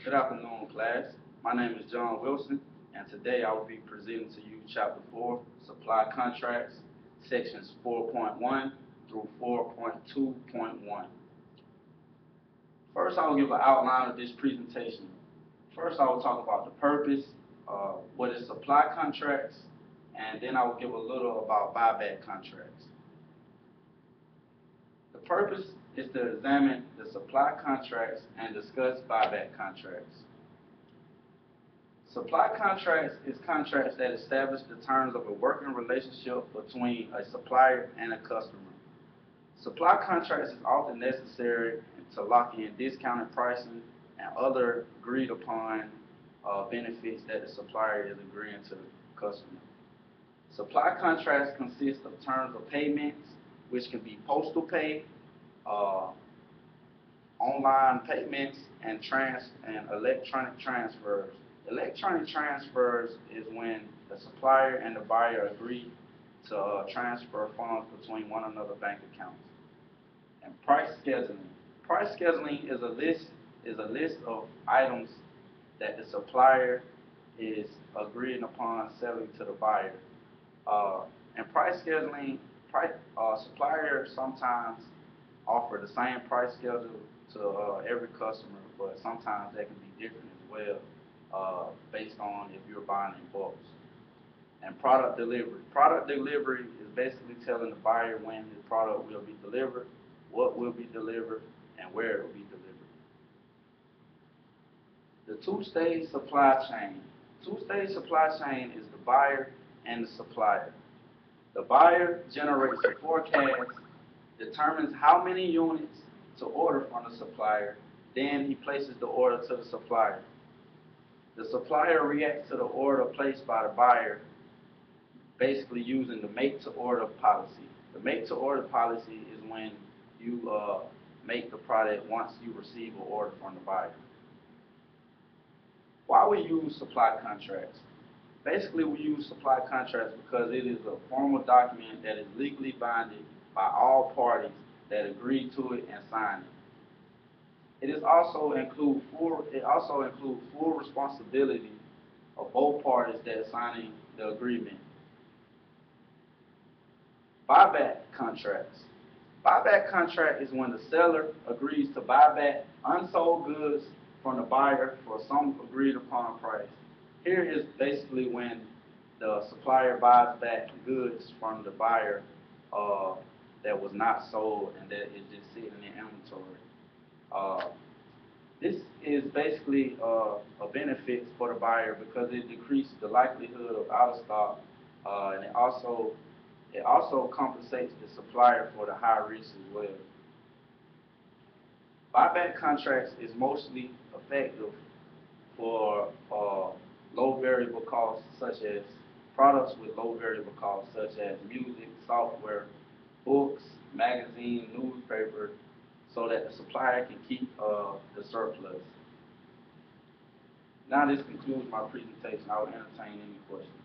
Good afternoon, class. My name is John Wilson, and today I will be presenting to you Chapter 4, Supply Contracts, Sections 4.1 through 4.2.1. First, I will give an outline of this presentation. First, I will talk about the purpose, what is supply contracts, and then I will give a little about buyback contracts. The purpose is to examine the supply contracts and discuss buyback contracts. Supply contracts is contracts that establish the terms of a working relationship between a supplier and a customer. Supply contracts is often necessary to lock in discounted pricing and other agreed upon benefits that the supplier is agreeing to the customer. Supply contracts consist of terms of payments, which can be postal pay, uh, online payments, and electronic transfers. Electronic transfers is when the supplier and the buyer agree to transfer funds between one another bank accounts. And price scheduling. Price scheduling is a list of items that the supplier is agreeing upon selling to the buyer. And price scheduling, suppliers sometimes offer the same price schedule to every customer, but sometimes that can be different as well, based on if you're buying in bulk. And product delivery. Product delivery is basically telling the buyer when his product will be delivered, what will be delivered, and where it will be delivered. The two-stage supply chain. Two-stage supply chain is the buyer and the supplier. The buyer generates a forecast, determines how many units to order from the supplier, then he places the order to the supplier. The supplier reacts to the order placed by the buyer, basically using the make-to-order policy. The make-to-order policy is when you make the product once you receive an order from the buyer. Why we use supply contracts? Basically, we use supply contracts because it is a formal document that is legally binding by all parties that agree to it and sign it. It also includes full responsibility of both parties that are signing the agreement. Buyback contracts. Buyback contract is when the seller agrees to buy back unsold goods from the buyer for some agreed upon price. Here is basically when the supplier buys back goods from the buyer that was not sold and that is just sitting in inventory. Uh, this is basically a benefit for the buyer because it decreases the likelihood of out of stock, and it also compensates the supplier for the high risk as well. Buyback contracts is mostly effective for low variable costs, such as products with low variable costs, such as music, software, books, magazine, newspaper, so that the supplier can keep the surplus. Now this concludes my presentation. I will entertain any questions.